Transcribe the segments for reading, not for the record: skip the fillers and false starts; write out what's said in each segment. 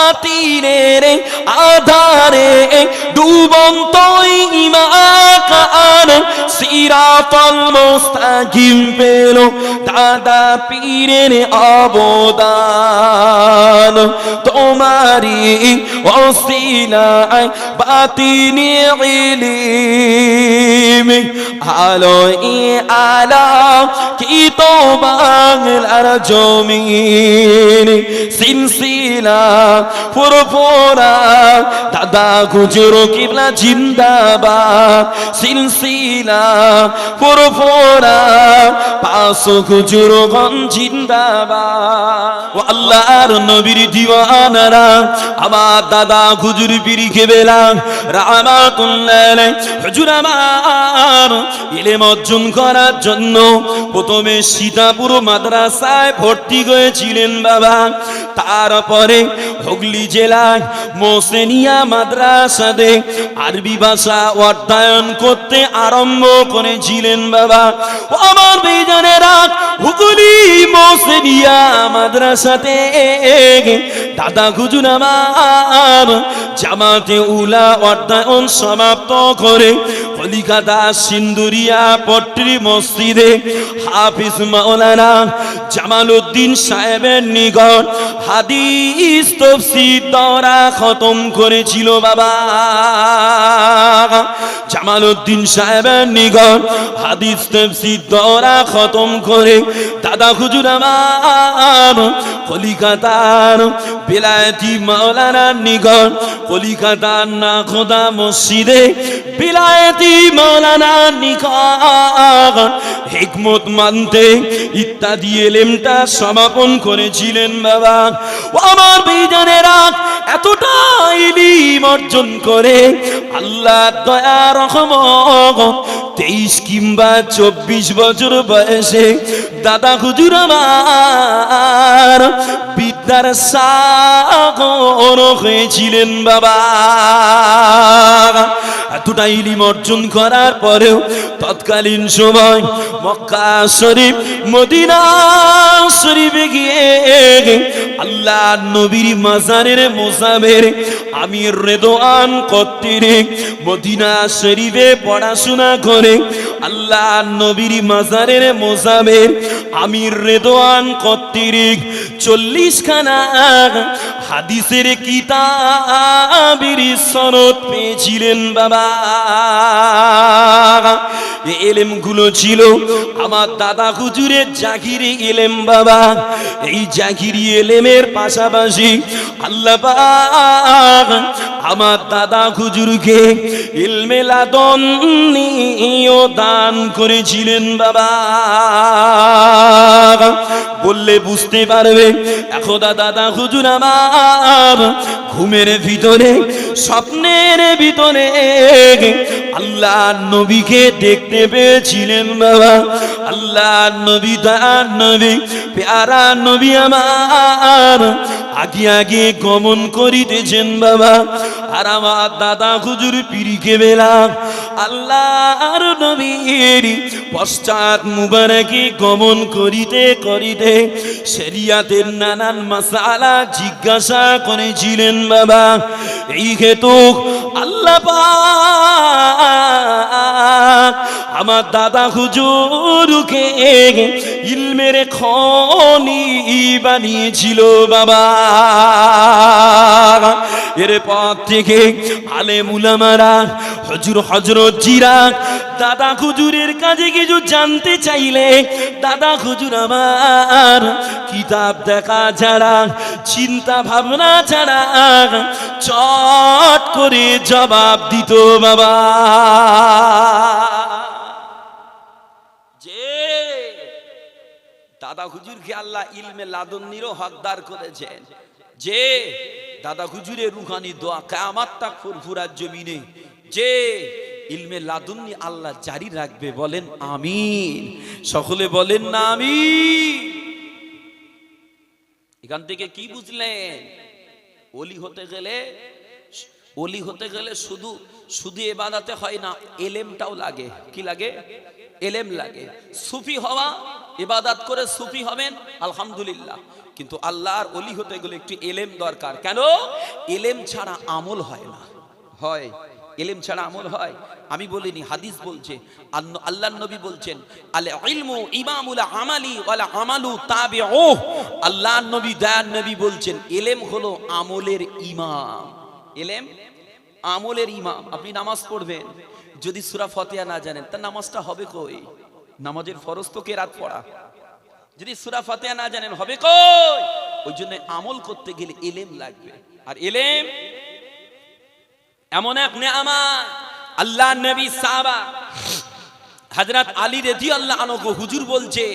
বাতিলের আধারে ডুবন্ত ঈমান সিরাতাল মুস্তাকিম পেল দাদা পীরের অবদান তোমারি ওসিলায় বাতিনি ইলম আলোয় আলা কি তো বাংলার জমিন সিলসিলা ফুরফুরা দাদা হুজুর কিবলা জিন্দাবাদ সিলসিলা ফুরফুরা পাঁচ হুজুর গণ জিন্দাবাদ ও আল্লাহর নবীর দিওয়ানারা আমার দাদা হুজুর পীর কেবলা রাহমাতুল্লাহ আলাইহি হুজুর আমার ইলম অর্জন করার জন্য প্রথমে সীতাপুর মাদ্রাসায় ভর্তি হয়েছিলেন বাবা, তারপরে হুগলি জেলায় মোসেনিয়া মাদ্রাসাতে আরবি ভাষা অধ্যয়ন করতে আরম্ভ করেছিলেন বাবা। আমার বেজানেরা হুগলি মোসেনিয়া মাদ্রাসাতে দাদা হুজুর আমার জামাতে উলা অধ্যয়ন সমাপ্ত করে কলিকাতা সিন্দুরিয়া পট্টি মসজিদে হাফিজ মাওলানা জামালউদ্দিন সাহেবের নিকট হাদিস তাফসীর দরা খতম করেছিল বাবা। জামালউদ্দিন সাহেবের নিকট হাদিস তাফসীর দরা খতম করে দাদা হুজুর আমার কলিকাতার বিলায়েতি মাওলানার নিকট কলিকাতার নাখোদা মসজিদে বিলায়েতি মাওলানার নিকট হিকমত মানতে ইত্যাদি ইলমটা সমাপন করেছিলেন বাবা। ও আমার বেজানেরা এতটা ইলম অর্জন করে আল্লাহ দয়া রহমত 23 কিংবা 24 বছর বয়সে দাদা হুজুর আমার বিদ্যার সাগর হয়েছিলেন বাবা। এতটা ইলম অর্জন করার পরেও তৎকালীন সময় মক্কা শরীফ মদিনা শরীফে গিয়ে আল্লাহ নবীর মাজারের মোসাবের আমির রেদওয়ান কর্তৃক মদিনা শরীফে পড়াশোনা করে আল্লাহ নবীর মাজারের মোসাবের আমির রেদওয়ান কর্তৃক 40 খানা হাদিসের কিতাবের সনদ পেয়েছিলেন বাবা। এই ইলমগুলো ছিল আমার দাদা হুজুরের জাগিরি ইলম বাবা। এই জাগিরি ইলমের পাশাপাশি আল্লাহ পাক আমার দাদা হুজুরকে ইলমে লাদুন্নিও দান করেছিলেন বাবা। বললে বুঝতে পারবে এখন দাদা হুজুর আমার ঘুমের ভিতরে স্বপ্নের ভিতরে আল্লাহ নবীকে দেখতে পেয়েছিলেন বাবা। আল্লাহ নবী তার নবী প্যারা নবী আমার আগে আগে গমন করিতেছেন বাবা। আর আমার দাদা হুজুর পীর কেবলা আল্লাহর নবীর পশ্চাৎ মুবারকে গমন করিতে করিতে শরিয়াতের নানান মাসালা জিজ্ঞাসা করেছিলেন বাবা। এই হেতু আল্লাহ পাক আমার দাদা হুজুরকে ইলমের খনি বানিয়েছিল বাবা। এরপর থেকে আলেম উলামারা হুজুর হযরত জিরা দাদা হুজুরের কাছে কিছু জানতে চাইলে দাদা হুজুর আমার কিতাব দেখা ছাড়া চিন্তা ভাবনা ছাড়া চট করে জবাব দিত বাবা। যে দাদা হুজুরকে আল্লাহ ইলমে লাদুন্নিরও হকদার করেছেন, যে দাদা হুজুরের রুহানি দোয়া কিয়ামত তাক ফুরফুরার জমিনে যে ইলমে লাদুন্নি আল্লাহ জারি রাখবে, বলেন আমিন। সকলে বলেন না আমিন। এখান থেকে কি বুঝলেন? ওলি হতে গেলে শুধু শুধু ইবাদতে হয় না, ইলমটাও লাগে। কি লাগে? ইলম লাগে। সুফি হওয়া ইবাদত করে সুফি হবেন, আলহামদুলিল্লাহ, কিন্তু আল্লাহর ওলি হতে গেলে একটু এলেম দরকার। কেন? এলেম ছাড়া আমল হয় না। হয়, এলেম ছাড়া আমল হয়? আমি বলিনি, হাদিস বলছে, আল্লাহর নবী বলছেন, আল ইলমু ইমামুল আমালি ওয়াল আমালু তাবিউহু। আল্লাহর নবী, দয়ার নবী বলছেন, এলেম হলো আমলের ইমাম। এলেম আমলের ইমাম। আপনি নামাজ পড়বেন, যদি সূরা ফাতিহা না জানেন, তার নামাজটা হবে কই? নামাজের ফরজ তো কেরাত পড়া। যদি সূরা ফাতিহা না জানেন, হবে কই? ওই জন্য আমল করতে গেলে এলেম লাগবে। আর এলেম এমন এক নেয়ামত। আল্লাহর নবী সাহাবা হযরত আলী রাদিয়াল্লাহু আনহু হুজুর বলছে,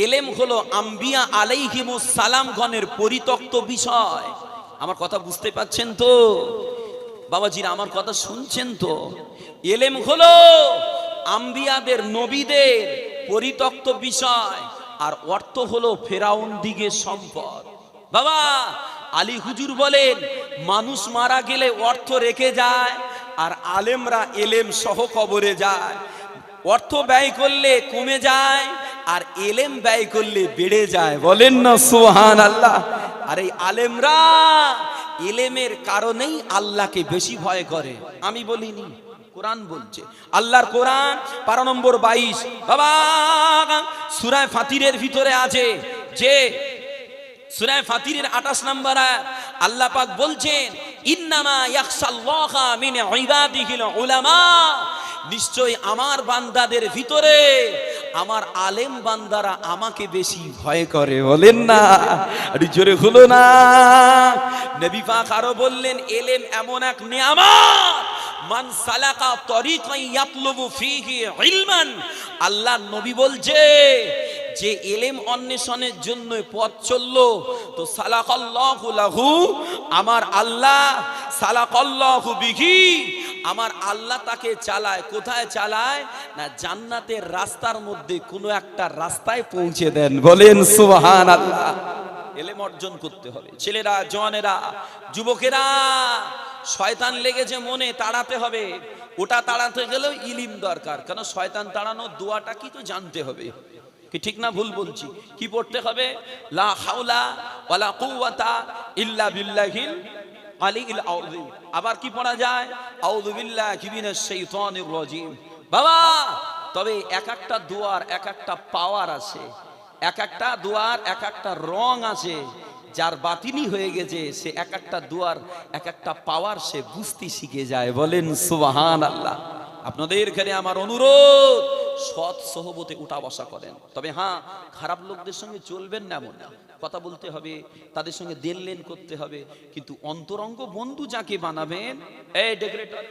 এলেম হলো আম্বিয়া আলাইহিমুস সালাম গণের পরিত্যক্ত বিষয়। আমার কথা বুঝতে পাচ্ছেন তো বাবাজিরা? আমার কথা শুনছেন তো? এলেম হলো আম্বিয়াদের, নবীদের পরিত্যক্ত বিষয়, আর অর্থ হলো ফেরাউন দিগের সম্পদ। বাবা আলী হুজুর বলেন, মানুষ মারা গেলে অর্থ রেখে যায়, আর আলেমরা এলেম সহ কবরে যায়। অর্থ ব্যয় করলে কমে যায়, আর এলেম ব্যয় করলে বেড়ে যায়। বলেন না সুবহানাল্লাহ? আর এই আলেমরা এলেমের কারণেই আল্লাহকে বেশি ভয় করে। আমি বলিনি, কোরআন বলছে। আল্লাহর কোরআন পারা নম্বর 22, বাবা সূরা ফাতিরের ভিতরে আছে, যে সূরা ফাতিরের 28 নম্বর আয়াত, আল্লাহ পাক বলছেন, ইন্নামা ইয়াখশাল্লাহা মিন ইবাদিহিল উলামা। নিশ্চয় আমার বান্দাদের ভিতরে আমার আলেম বান্দারা আমাকে বেশি ভয় করে। বলেন না, আরে জোরে হলো না? নবী পাক আরো বললেন, এলেম এমন এক নিয়ামত, মান সালাকা তরিকান ইয়াতলুবু ফীহি ইলমান। আল্লাহ নবী বলছে, যে এলেম অন্বেষণের জন্য পথ চললো, তো সালাকাল্লাহু লাহু, আমার আল্লাহ, সালাকাল্লাহু বিহি, আমার আল্লাহ তাকে চালায়। কোথায় চালায়? না জান্নাতের রাস্তার মধ্যে কোনো একটা রাস্তায় পৌঁছে দেন। বলেন সুবহানাল্লাহ। এলেম অর্জন করতে হবে। ছেলেরা, জওয়ানেরা, যুবকেরা, শয়তান লেগেছে মনে, তাড়াতে হবে। ওটা তাড়াতে গেলেও ইলম দরকার, কারণ শয়তান তাড়ানোর দোয়াটা কি তো জানতে হবে। কি ঠিক না ভুল বলছি? কি পড়তে হবে? লা হাওলা ওয়ালা কুওয়াতা ইল্লা বিল্লাহিল আলিয়্যিল আযীম। আবার কি পড়া যায়? আউযু বিল্লাহি মিনাশ শাইতানির রাজীম। বাবা, তবে এক একটা দোয়ার এক একটা পাওয়ার আছে, এক একটা দোয়ার এক একটা রং আছে। যার বাতিনি হয়ে গেছে, সে এক একটা দোয়ার এক একটা পাওয়ার সে বুঝতে শিখে যায়। বলেন সুবহানাল্লাহ। আপনাদের এখানে আমার অনুরোধ, সৎ সহবতে উঠা বসা করেন। তবে হ্যাঁ, খারাপ লোকদের সঙ্গে চলবেন না, এমন না। কথা বলতে হবে, তাদের সঙ্গে দেনলেন করতে হবে, কিন্তু অন্তরঙ্গ বন্ধু যাকে বানাবেন, এই ডেকোরেটর,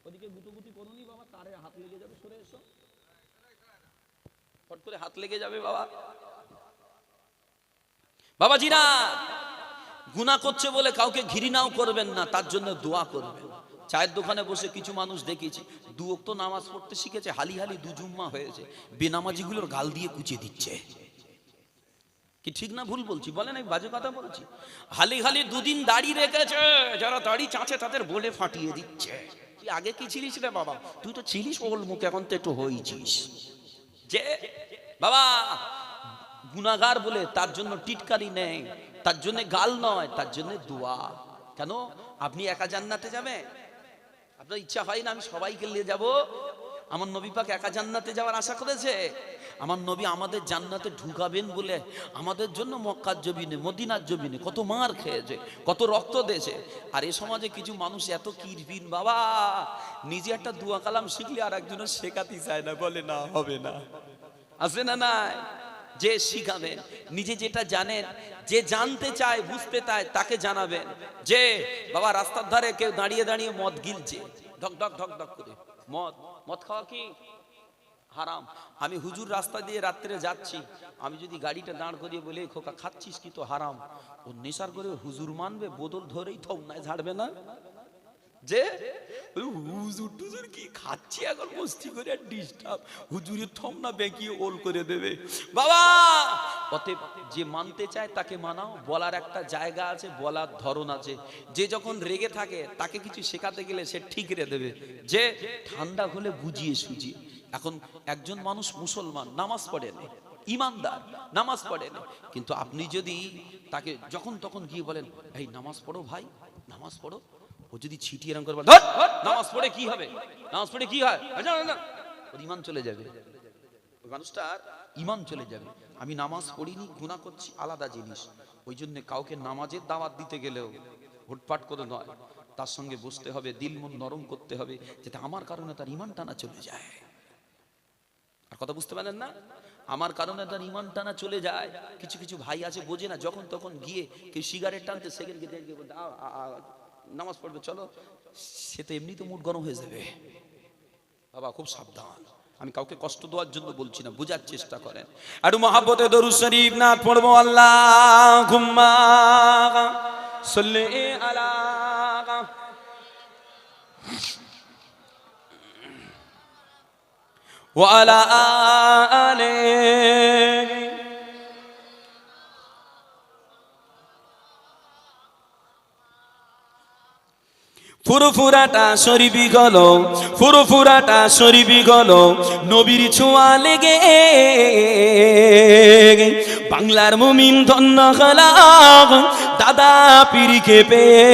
ওদিকে গুতুগুতি করুনি বাবা, তারে হাত লেগে যাবে, সরে এসো, ফট করে হাত লেগে যাবে বাবা। বাবাজিরা, গুনাহ করছে বলে কাউকে ঘৃণাও করবেন না, তার জন্য দোয়া করবেন। চায়ের দোকানে বসে কিছু মানুষ দেখেছি, দু ওয়াক্ত নামাজ পড়তে শিখেছে, হালি হালি দু জুম্মা হয়েছে, বেনামাজিগুলোর গাল দিয়ে কুচিয়ে দিচ্ছে। কি ঠিক না ভুল বলছি? বলেন, আমি বাজে কথা বলছি? হালি হালি দুদিন দাড়ি রেখেছে, যারা দাড়ি চাঁচে তাদের বলে ফাটিয়ে দিচ্ছে। তুই আগে কি ছিলিস রে বাবা? তুই তো ছিলিস ওল মুখ, এখন তো একটু হয়েছিস। যে বাবা গুনাহগার বলে তার জন্য টিটকারি নেই, তার জন্য গাল নয়, তার জন্য দোয়া। কেন? আপনি একা জান্নাতে যাবেন? আপনার ইচ্ছা হয় না আমি সবাইকে নিয়ে যাব? আমার নবী পাক একা জান্নাতে যাওয়ার আশা করেছে? আমার নবী আমাদের জান্নাতে ঢুকাবেন বলে আমাদের জন্য মক্কার জমিনে, মদিনার জমিনে কত মার খেয়েছে, কত রক্ত দিয়েছে। আর এই সমাজে কিছু মানুষ এত কিরবিন বাবা, নিজে একটা দোয়া কালাম শিখলে আর একজনের শেখাতে চায় না, বলে না হবে না। আছে না নাই? যে শিখাবেন, নিজে যেটা জানেন, যে জানতে চায়, বুঝতে চায়, তাকে জানাবেন। যে বাবা রাস্তার ধারে কেউ দাঁড়িয়ে দাঁড়িয়ে মদ গিলছে, ঢক ঢক ঢক ঢক করে, মদ খাওয়া কি হারাম। আমি হুজুর রাস্তা দিয়ে রাত্রে যাচ্ছি, আমি যদি গাড়িটা দাঁড় করিয়ে বলে, খোকা খাচ্ছিস কি? তো হারাম। ও নেশার করে হুজুর মানবে, বোতল ধরেই থম নাই ঝাড়বে না। যে হুজুর টুজুর কি খাচ্ছি এখন মস্তি করে, ডিস্টার্ব, হুজুরের থম না বেঁকিয়ে ওল করে দেবে। বাবা অতএব যে মানতে চায় তাকে মানাও, বলার একটা জায়গা আছে, বলার ধরন আছে। যে যখন রেগে থাকে তাকে কিছু শেখাতে গেলে সে ঠিক রে দেবে, যে ঠান্ডা হলে বুঝিয়ে সুঝিয়ে। এখন একজন মানুষ মুসলমান, নামাজ পড়ে না, ইমানদার, নামাজ পড়ে না, কিন্তু আপনি যদি তাকে যখন তখন গিয়ে বলেন এই নামাজ পড়ো ভাই, নামাজ পড়ো, ও যদি ছিটিয়ে এরকম করে বলে নামাজ পড়ে কি হবে, নামাজ পড়ে কি হয়, ওর ঈমান চলে যাবে, মানুষটার ঈমান চলে যাবে। আমি নামাজ পড়িনি, গুনাহ করছি, আলাদা জিনিস। ওই জন্য কাউকে নামাজের দাওয়াত দিতে গেলেও হুটপাট করে নয়, তার সঙ্গে বসতে হবে, দিল মন নরম করতে হবে, যাতে আমার কারণে তার ঈমানটা না চলে যায়। আর কথা বুঝতে পারেন না? আমার কারণে তার ঈমান টানা চলে যায়। কিছু কিছু ভাই আছে বোঝে না, যখন তখন গিয়ে কেউ সিগারেট টানতে সেকেন্ড নামাজ পড়বে চলো, সে তো এমনি তো মুড গরম হয়ে যাবে। বাবা খুব সাবধান, আমি কাউকে কষ্ট দেওয়ার জন্য বলছি না, বোঝার চেষ্টা করেন। একটু মহাব্বতে দরুদ শরীফ নাত পড়বো। আল্লাহুম্মা সাল্লি আলা ওয়া আলা আলিহি। ফুরফুরাটা শরীফি গলো, ফুরফুরাটা শরীফি গলো, নবীর ছোঁয়া লেগে বাংলার মুমিন ধন্য হলো, দাদা পীরকে পেয়ে।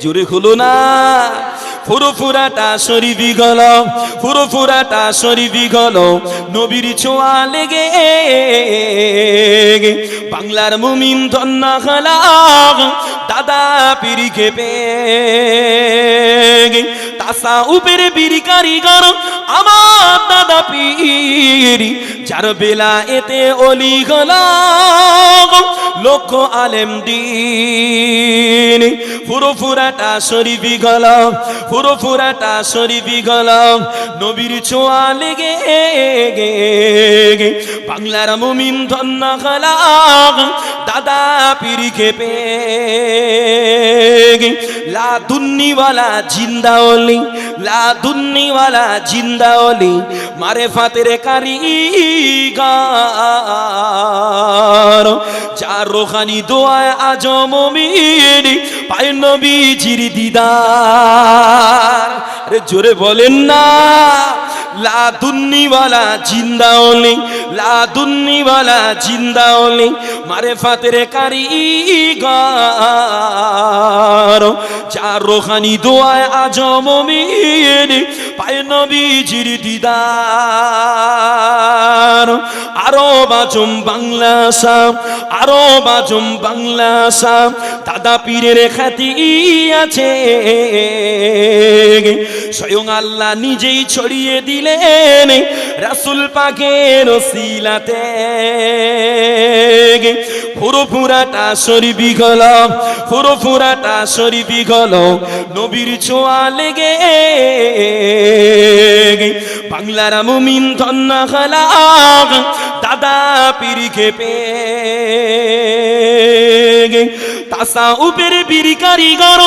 জোরে হলো না? ফুরফুরাটা শরীফি গলো, ফুরফুরাটা শরীফি গলো, নবীর ছোঁয়া লেগে বাংলার মুমিন ধন্য হলো, দাদা পীরকে পেয়ে। তাসাউফের বীর কারিগর আমার দাদা পীর, যার বেলা এতে অলি হলো, লক্ষ আলেম দ্বীন। ফুরফুরাটা শরীফি গলো, ফুরফুরাটা শরীফি গলো, নবীর ছোঁয়া লেগে বাংলার মুমিন ধন্য হলো, দাদা পীরকে পেয়ে। লা দুন্নিওয়ালা জিন্দা ওলি, লা দুন্নিওয়ালা জিন্দা ওলি, মারেফাতের কারিগর, যার রোহানি দোয়ায় আজ মুমিন পায় নবীজির দিদার। আরে জোরে বলেন না? লা দুন্নিওয়ালা জিন্দা ওলি, লা দুন্নিওয়ালা জিন্দা ওলি, মারেফাতের কারিগর, যার রোহানি দোয়ায় আজ মুমিন পায় নবীজির দিদার। আরো বাজুম বাংলা সাম, আরো বাজুম বাংলা সাম, দাদা পীরের খ্যাতি আছে, স্বয়ং আল্লাহ নিজেই ছড়িয়ে দিলেন রাসূল পাকের ওসিলাতে। ফুরফুরাটা শরীফি গলো, ফুরফুরাটা শরীফি গলো, নবীর ছোঁয়া লেগে বাংলার মুমিন ধন্য হলো, দাদা পীরকে পেয়ে। তাসাউফের বীর কারিগর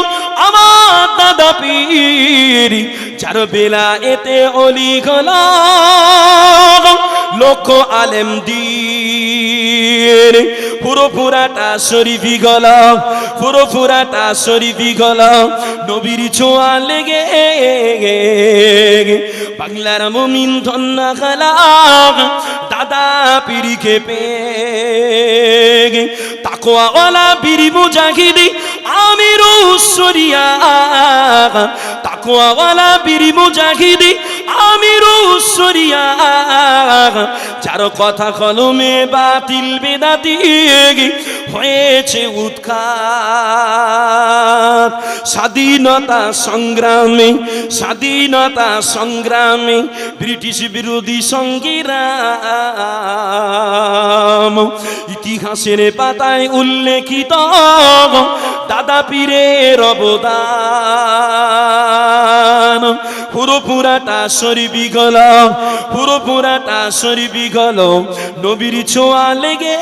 আমার দাদা পীর, যার বেলা এতে অলি হলো, লক্ষ আলেম দ্বীন। ফুরফুরাটা শরীফি গলো, ফুরফুরাটা শরীফি গলো, নবীর ছোঁয়া লেগে বাংলার মুমিন ধন্য হলো, দাদা পীরকে পেয়ে। তাকওয়াওয়ালা বীর মুজাহিদ আমিরুস শরিয়া, তাকওয়াওয়ালা বীর মুজাহিদ আমিরুস শরিয়া, যার কথা কলমে বাতিল বেদাতি হয়েছে উৎখাত। স্বাধীনতা সংগ্রামে, স্বাধীনতা সংগ্রামে ব্রিটিশ বিরোধী সংগ্রাম, ইতিহাসের পাতায় উল্লেখিত দাদা পীরের অবদান। ফুরফুরাটা শরীফি গলো, ফুরফুরাটা শরীফি গলো, নবীর ছোঁয়া লেগে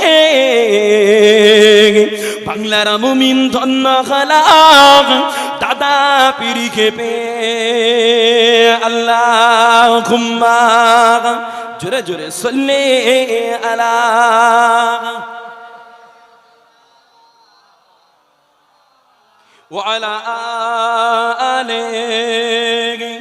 বাংলার মুমিন ধন্য হলো, দাদা পীরকে পেয়ে। আল্লাহুম্মা জোরে জোরে সাল্লি আলা ওয়া আলা আলিহি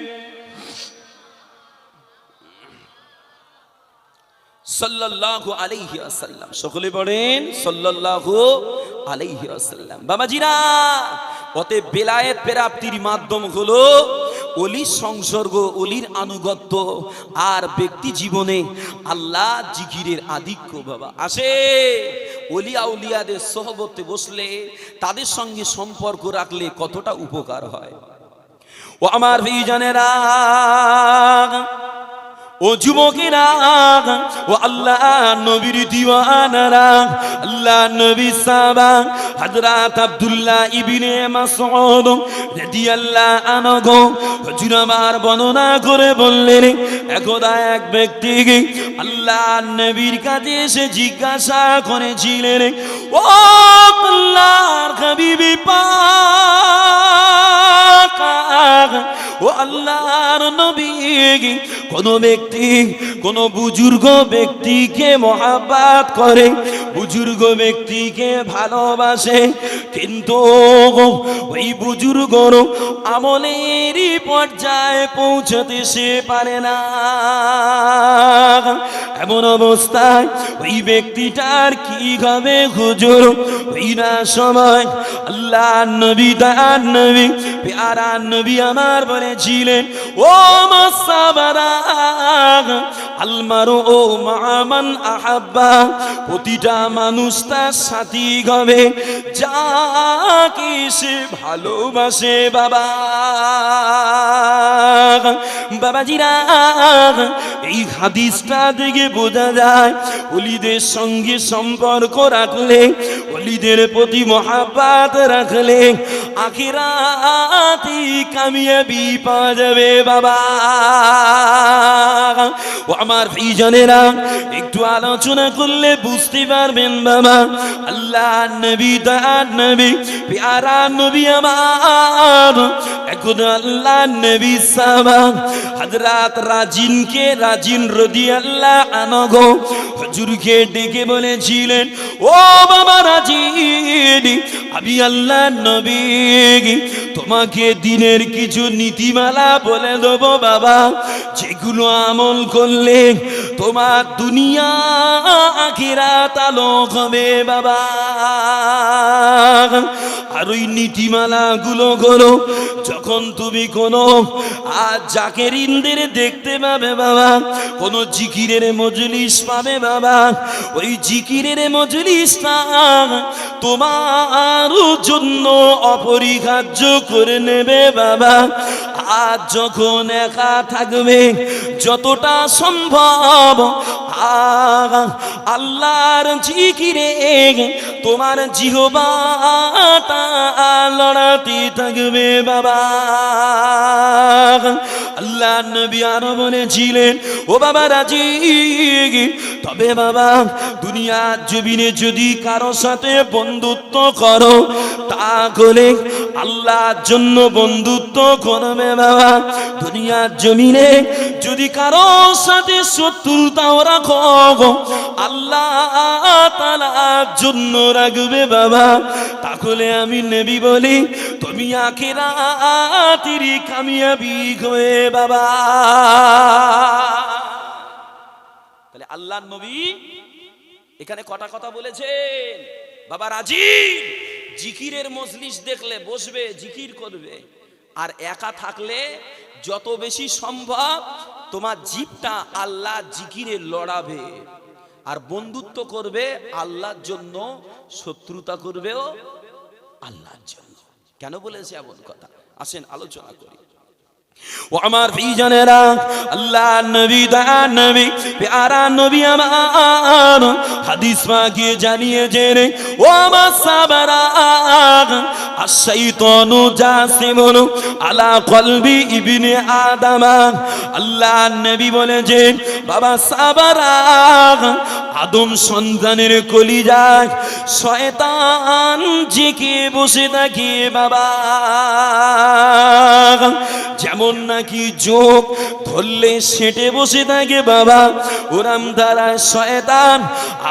সাল্লাল্লাহু আলাইহি ওয়াসাল্লাম। সকলে পড়েন সাল্লাল্লাহু আলাইহি ওয়াসাল্লাম। বাবাজিরা, ওতে বেলায়েত প্রাপ্তির মাধ্যম হলো ওলির সংসর্গ, ওলির আনুগত্য, আর ব্যক্তি জীবনে আল্লাহ জিকিরের আধিক্য। বাবা আসে ওলি আউলিয়াদের সোহবতে বসলে, তাদের সঙ্গে সম্পর্ক রাখলে কতটা উপকার হয়। ও আমার ভাইজানেরা, ও যুবকেরা, ও আল্লাহ নবীর দিওয়ানারা, আল্লাহ নবী সাহাবা হযরত আব্দুল্লাহ ইবনে মাসউদ রাদিয়াল্লাহু আনহু হুজুর আমার বর্ণনা করে বললেন, একদা এক ব্যক্তি আল্লাহ নবীর কাছে এসে জিজ্ঞাসা করেছিলেন, ও আল্লাহর হাবিবি পাক, ও আল্লাহর নবী, কোন ব্যক্তি কোন বুজুর্গ ব্যক্তিকে মহাব্বত করে, বুজুর্গ ব্যক্তিকে ভালোবাসে, কিন্তু ওই বুজুর্গ আমলেরই পর্যায়ে পৌঁছতে সে পারে না। এমন অবস্থায় ওই ব্যক্তিটার কি হবে হুজুর? ওই না সময় আল্লাহ নবী, তার নবী, প্যারা নবী আমার বলেছিলেন, ও মাসাবারা আলমারু ও মামান আহাব্বা, প্রতিটা মানুষ তার সাথী হবে যাকে সে ভালোবাসে। বাবা বাবাজিরা, এই হাদিসটা থেকে বোঝা যায় ওলিদের সঙ্গে সম্পর্ক রাখলে, ওলিদের প্রতি মহাব্বত রাখলে আখিরাতে কামিয়াবি পাওয়া যাবে। বাবা ও আমার ভাইজানেরা, একটু আলোচনা করলে বুঝতে পারবেন। বাবা আল্লাহ নবী, তার নবী, প্যারা নবী আমার, একদা আল্লাহ নবী সাহাবা হযরত রাজিনকে, রাজিন রাদিয়াল্লাহু আনহু হুজুরকে ডেকে বলেছিলেন, ও বাবা রাজিন, আমি আল্লাহ নবী তোমাকে দিনের কিছু নীতিমালা বলে দেবো বাবা, যেগুলো আমল করলে তোমার দুনিয়া আখিরাত আলোক হবে। বাবা আর ওই নীতিমালা গুলো করো, যখন তুমি কোনো জাকেরিনদের দেখতে পাবে বাবা, কোন জিকিরের মজলিস পাবে বাবা, ওই জিকিরের মজলিসটা তোমার জন্য অপরিহার্য করে নেবে বাবা। আর যখন একা থাকবে, যতটা সম্ভব আল্লাহর জিকিরে তোমার জিহ্বাটা লড়াতে থাকবে বাবা। আল্লাহ নবী আরো বলেছিলেন, ও বাবা রাজি, তবে বাবা দুনিয়ার জমিনে যদি কারো সাথে বন্ধুত্ব করো, তাহলে আল্লাহর জন্য বন্ধুত্ব করবে বাবা। দুনিয়ার জমিনে যদি কারো সাথে শত্রুতাও রাখো, আল্লাহ তাআলার জন্য রাখবে বাবা। তাহলে আমি নবী বলি, তুমি আখিরাতের কামিয়াবি হবে বাবা। তাহলে আল্লাহর নবী এখানে কটা কথা বলেছেন। বাবা রাজি জিকিরের মজলিস দেখলে বসবে, জিকির করবে, আর একা থাকলে যত বেশি সম্ভব তোমার জিভটা আল্লাহ জিকিরে লড়াবে, আর বন্ধুত্ব করবে আল্লাহর জন্য, শত্রুতা করবেও আল্লাহর জন্য। কেন বলেছে এমন কথা? আসেন আলোচনা করি। ও আমার ভাইজানেরা, আল্লাহ নবী, দয়া নবী, প্যারা নবী আমার হাদিস পাকে জানিয়েছেন, ও আমার সাহাবারা, আশ-শাইতানু জাসিমুন আলা কলবি ইবনে আদম। আল্লাহ নবী বলেছেন, বাবা সাহাবারা, আদম সন্তানের কলিজায় শয়তান জেগে বসে থাকে বাবা। যেমন নাকি যোগ ধরলে সেটে বসে থাকে বাবা, ওরাম দ্বারা শয়তান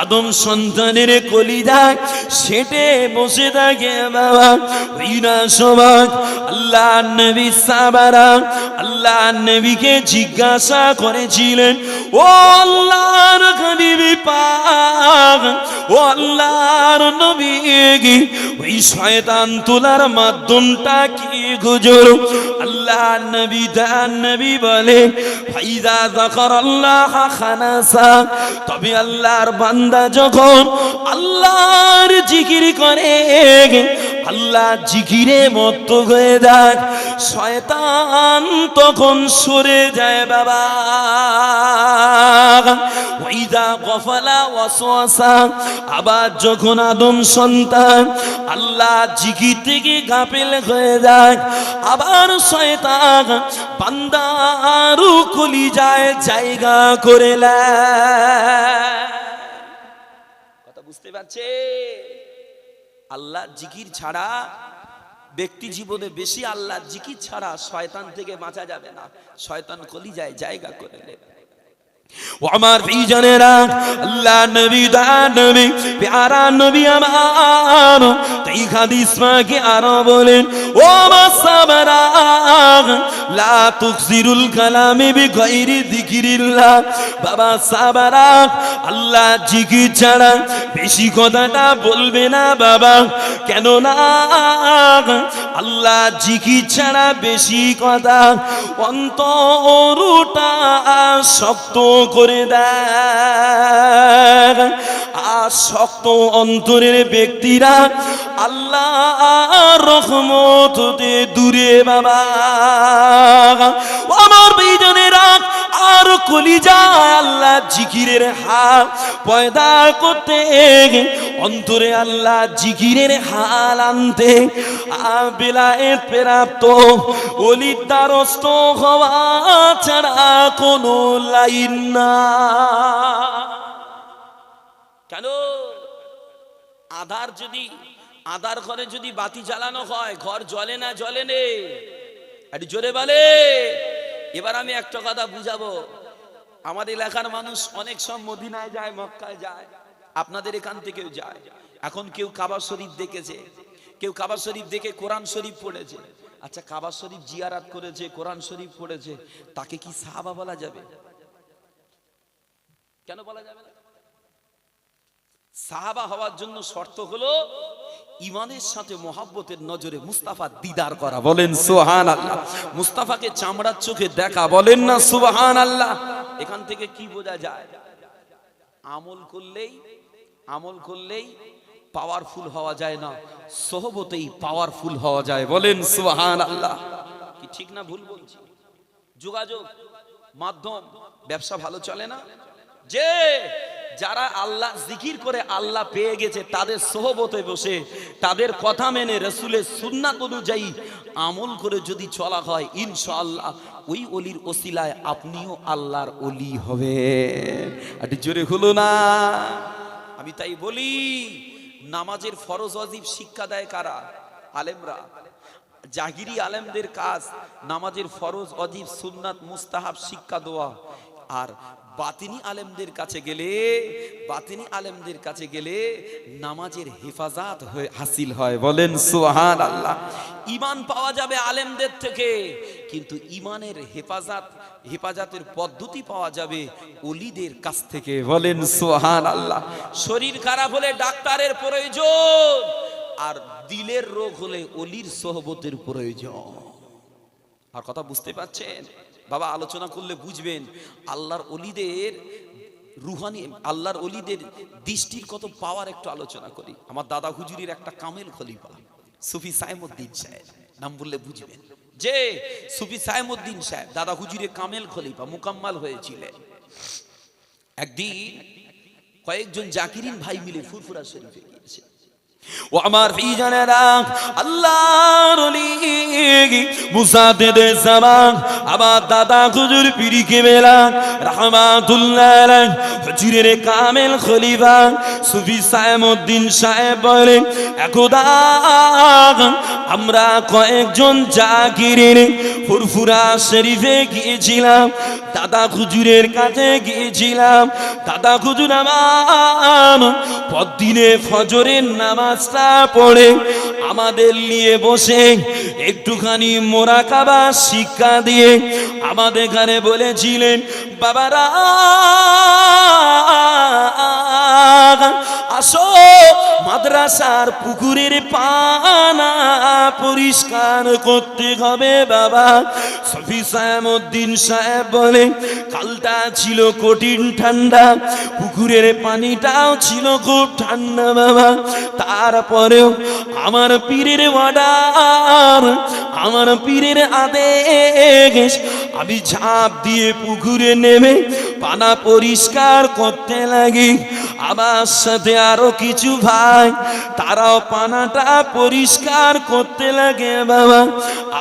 আদম সন্তানের কলিজায় সেটে বসে থাকে বাবা। ওই না সবাই আল্লাহ নবী সাহাবারা আল্লাহ নবীকে জিজ্ঞাসা করেছিলেন, ও আল্লাহর হাবিব পাক, ও আল্লাহর নবী, ওই শয়তান তোলার মাধ্যমটা কি গুজর? আল্লাহ নবী দান নবী বলে, ফাইদা যাকারাল্লাহ খানাসা, তবে আল্লাহর বান্দা যখন আল্লাহর জিকির করে, আল্লাহ জিকিরে মত্ত হয়ে যায়, শয়তান তখন সরে যায় বাবা। ওয়াইদা গফলা ওয়াসওয়াসা, আবার যখন আদম সন্তান আল্লাহ জিকির থেকে গাফেল হয়ে যায়, আবার শয়তান বান্দার কলিজায় জায়গা করে নেয়। কথা বুঝতে পারছে? আল্লাহ জিকির ছাড়া ব্যক্তি জীবনে বেশি আল্লাহ জিকির ছাড়া শয়তান থেকে বাঁচা যাবে না। শয়তান কলিজায় জায়গা করে নেবে। ও আমার ভাইজানেরা, আল্লাহ নবী দান নবী প্যারা নবী আমার এই হাদিস পাকে আরো বলেন, ও আমার সাহাবারা লা তুকসিরুল কালামি বিগাইরি যিকিরিল্লাহ। বাবা সাহাবারা, আল্লাহ জিকির ছাড়া বেশি কথাটা বলবে না বাবা। কেন না আল্লাহ জিকির ছাড়া বেশি কথা অন্তরটা শক্ত করে দেয়। আর শক্ত অন্তরের ব্যক্তিরা আল্লাহর রহমত হতে দূরে বাবা। আমার ভাইজানেরা, আর কলিজায় আল্লাহ জিকিরের হাল পয়দা করতে, অন্তরে আল্লাহ জিকিরের হাল আনতে বেলায়েত প্রাপ্ত ওলির দ্বারস্থ হওয়া ছাড়া কোনো লাইন না। কেন? আধার ঘরে যদি বাতি জ্বালানো হয়, ঘর জ্বলে না জ্বলে নে? একটু জোরে বলে। এবার আমি একটা কথা বুঝাবো। আমাদের এলাকার মানুষ অনেক সব মদিনায় যায়, মক্কায় যায়, আপনাদের এখান থেকেও যায়। এখন কেউ কাবা শরীফ দেখেছে, কেউ কাবা শরীফ দেখে কোরআন শরীফ পড়েছে। আচ্ছা, কাবা শরীফ জিয়ারাত করেছে, কোরআন শরীফ পড়েছে, তাকে কি সাহাবা বলা যাবে? কেন বলা যাবে না? সাহাবা হওয়ার জন্য শর্ত হলো ইমানের সাথে মোহাব্বতের নজরে মুস্তাফার দিদার করা। বলেন সুবহানাল্লাহ। মুস্তাফাকে চামড়ার চোখে দেখা। বলেন না সুবহানাল্লাহ। এখান থেকে কি বোঝা যায়? আমল করলেই পাওয়ারফুল হওয়া যায় না, সোহবতেই পাওয়ারফুল হওয়া যায়। বলেন সুবহানাল্লাহ। কি ঠিক না ভুল বলছি? যোগাযোগ মাধ্যম, ব্যবসা ভালো চলে না? যে যারা আল্লাহ জিকির করে আল্লাহ পেয়ে গেছে, তাদের সোহবতে বসে তাদের কথা মেনে রাসূলের সুন্নাত অনুযায়ী আমল করে যদি চলা হয়, ইনশাআল্লাহ ওই ওলির ওসিলায় আপনিও আল্লাহর ওলি হবে। আরে জোরে হলো না? আমি তাই বলি, নামাজের ফরজ ওয়াজিব শিক্ষা দেয় কারা? আলেমরা। জাহিরি আলেমদের কাজ নামাজের ফরজ ওয়াজিব সুন্নাত মুস্তাহাব শিক্ষা দেওয়া। আর বাতিনি আলেমদের কাছে গেলে নামাজের হেফাজত হাসিল হয়। বলেন সুবহানাল্লাহ। ঈমান পাওয়া যাবে আলেমদের থেকে, কিন্তু ঈমানের হেফাজতের পদ্ধতি পাওয়া যাবে ওলিদের কাছ থেকে। বলেন সুবহানাল্লাহ। শরীর খারাপ হলে ডাক্তারের প্রয়োজন, আর দিলের রোগ হলে ওলির সোহবতের প্রয়োজন। আর কথা বুঝতে পারছেন বাবা? আলোচনা করলে বুঝবেন আল্লাহর ওলিদের রুহানি, আল্লাহর ওলিদের দৃষ্টির কত পাওয়ার। একটু আলোচনা করি। আমার দাদা হুজুরির একটা কামেল খলিফা সুফি সাইমুদ্দিন সাহেব, নাম বললে বুঝবেন যে সুফি সাইমুদ্দিন সাহেব দাদা হুজুরের কামেল খলিফা মুকাম্মাল হয়েছিলেন। একদিন কয়েকজন জাকিরিন ভাই মিলে ফুরফুরা শরীফে গিয়েছে। ও আমার ভাইজানেরা, আল্লাহর ওলি মুসাদ্দেদে জামান আমার দাদা হুজুর পীর কেবলা রাহমাতুল্লাহ আলাইহি হুজুরের কামেল খলিফা সুফি সাইমউদ্দিন সাহেব বলেন, একদা আমরা কয়েকজন জাকিরের ফুরফুরা শরীফে গিয়েছিলাম, দাদা হুজুরের কাছে গিয়েছিলাম। দাদা হুজুর আমার প্রতিদিনে ফজরের নামাজটা পড়ে আমাদের নিয়ে বসে একটুখানি মোরাকাবা শিক্ষা দিয়ে আমাদের ঘরে বলেছিলেন, বাবারা আসো মাদ্রাসার পুকুরের পানা পরিষ্কার করতে হবে বাবা। সুফি সাইমউদ্দিন সাহেব বলে, কালটা ছিল কঠিন ঠান্ডা, পুকুরের পানিটাও ছিল খুব ঠান্ডা বাবা। তারপরেও আমার পীরের অর্ডার, আমার পীরের আদেশ, আমি ঝাঁপ দিয়ে পুকুরে নেমে পানা পরিষ্কার করতে লাগি। আমার সাথে আরো কিছু ভাই, তারাও পানাটা পরিষ্কার করতে লাগে বাবা।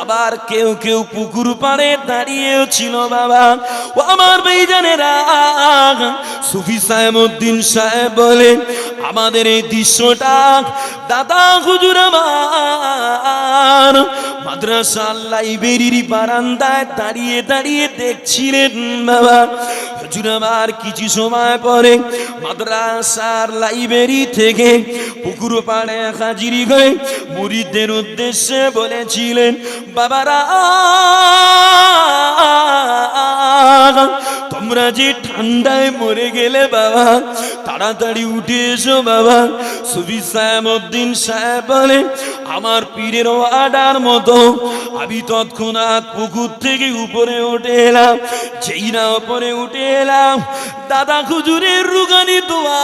আবার কেউ কেউ পুকুর পাড়ে দাঁড়িয়েও ছিল বাবা। ও আমার ভাইজানেরা, সুফি সাইমউদ্দিন সাহেব বলেন, আমাদের এই দৃশ্যটা দাদা হুজুর আমার মাদ্রাসার লাইব্রেরির বারান্দায় দাঁড়িয়ে দাঁড়িয়ে দেখছিলেন বাবা। হুজুর আমার কিছু সময় পরে মাদ্রাসার লাইব্রেরি থেকে পুকুর পাড়ে হাজির হয়ে মুরিদদের উদ্দেশ্যে বলেছিলেন, বাবারা তোমরা যে ঠান্ডায় মরে গেলে বাবা, তাড়াতাড়ি উঠে এসো বাবা। সুফি সাইমউদ্দিন সাহেব বলে, আমার পীরের অর্ডার মতো আমি তৎক্ষণাৎ পুকুর থেকে উপরে উঠে এলাম। যেই না উপরে উঠে এলাম, দাদা হুজুরের রুগানি দোয়া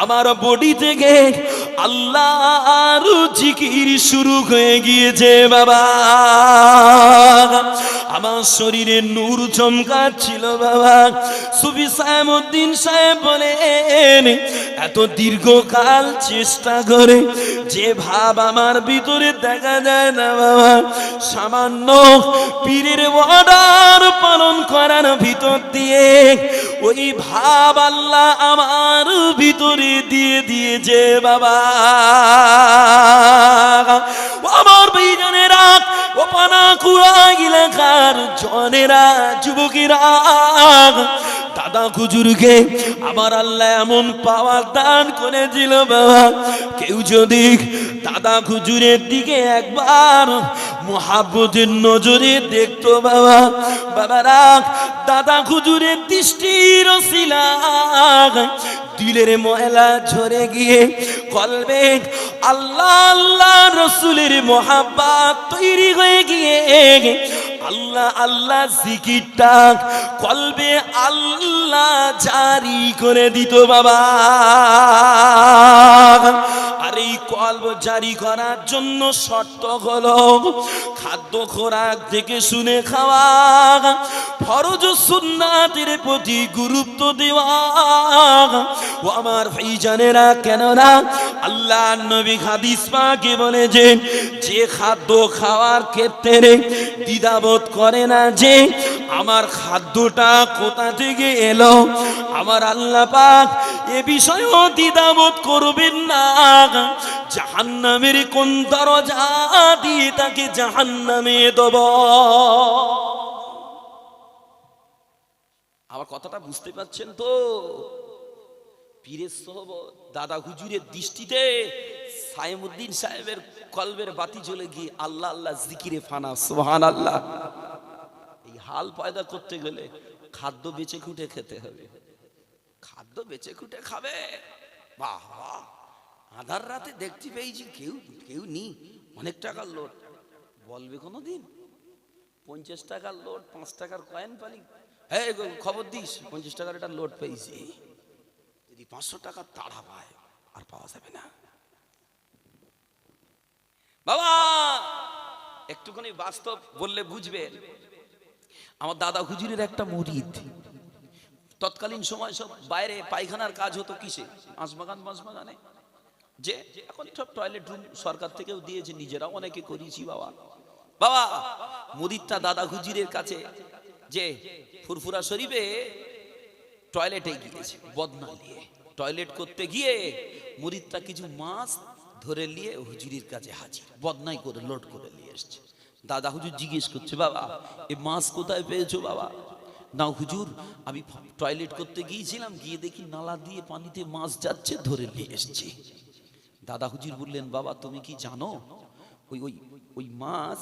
আমার বডি থেকে আল্লাহর জিকির শুরু হয়ে গিয়েছে বাবা। আমার শরীরে নূর চমকাচ্ছিল বাবা। সুফি সাইমউদ্দিন সাহেব বলেন, এত দীর্ঘকাল চেষ্টা করে যে ভাব আমার ভিতরে দেখা যায় না বাবা, সামান্য পীরের অর্ডার পালন করার ভিতর দিয়ে ওই ভাব আল্লাহ আমার ভিতরে দিয়ে দিয়েছে বাবা। আমার ভাইজানেরা, ও পানাকুড়া এলাকার জনেরা, যুবকেরা, দাদা হুজুরকে আমার আল্লাহ এমন পাওয়ার দান করেছিল বাবা, কেউ যদি দাদা হুজুরের দিকে একবার মুহাব্বতের নজরে দেখতো বাবা, বাবারা দাদা হুজুরের দৃষ্টির ওসিলা দিলের ময়লা ঝরে গিয়ে কলবে আল্লাহ আল্লাহ রসুলের মোহাব্বত তৈরি হয়ে গিয়ে আল্লাহ আল্লাহ জিকিরটা কলবে আল্লাহ জারি করে দিত বাবা। আর এই কলব জারি করার জন্য শর্ত হলো খাদ্য খোরাক থেকে শুনে খাওয়া, ফরজ সুন্নাতের প্রতি গুরুত্ব দেওয়া। ও আমার ভাইজানেরা, কেননা আল্লাহ নবী হাদিস পাকে বলেছেন, যে খাদ্য খাওয়ার ক্ষেত্রে দ্বিধাবোধ করে না যে আমার খাদ্যটা কোথা থেকে এলো, আমার আল্লাহ পাক এ বিষয়েও দ্বিধাবোধ করবেন না। জাহান্নামের কোন দরজা দিয়ে তাকে জাহান্নামে দেব। আমার কথাটা বুঝতে পারছেন তো? পীরের সোহবত, দাদা হুজুরের দৃষ্টিতে সাইমউদ্দিন সাহেবের কলবের বাতি জ্বলে গিয়ে আল্লাহ আল্লাহ জিকিরে ফানা, সুবহানাল্লাহ। এই হাল পয়দা করতে গেলে খাদ্য বেচে খুঁটে খেতে হবে। খাদ্য বেচে খুঁটে খাবে, বাহ বাহ। আধার রাতে দেখতে পেয়েছি কেউ কেউ নি অনেক টাকার লোড, বলবে কোনোদিন 50 টাকার লোড, 5 টাকার কয়েন পালি, হ্যাঁ খবর দিস 50 টাকার একটা লোড পেয়েছি। যদি 500 টাকার তাড়া পায় আর পাওয়া যাবে না বাবা। একটুখানি বাস্তব বললে বুঝবেন। আমার দাদা হুজুরের একটা মুরিদ তৎকালীন সময় সব বাইরে পায়খানার কাজ হতো কিসে? বাঁশবাগানে। যে এখন সব টয়লেট রুম সরকার থেকেও দিয়েছে, নিজেরাও অনেকে করিয়েছি। বাবা বাবা মুরিদটা দাদা হুজুরের কাছে যে ফুরফুরা শরীফে টয়লেটে গিয়েছে বদনা নিয়ে, টয়লেট করতে গিয়ে মুরিদটা কিছু মাছ ধরে নিয়ে হুজুরের কাছে হাজির, বদনাই করে লোড করে নিয়ে এসছে। দাদা হুজুর জিজ্ঞেস করছে, বাবা এই মাছ কোথায় পেয়েছো? বাবা না হুজুর, আমি টয়লেট করতে গিয়েছিলাম, গিয়ে দেখি নালা দিয়ে পানিতে মাছ যাচ্ছে, ধরে নিয়ে এসছি। দাদা হুজুর বললেন, বাবা তুমি কি জানো ওই ওই ওই মাছ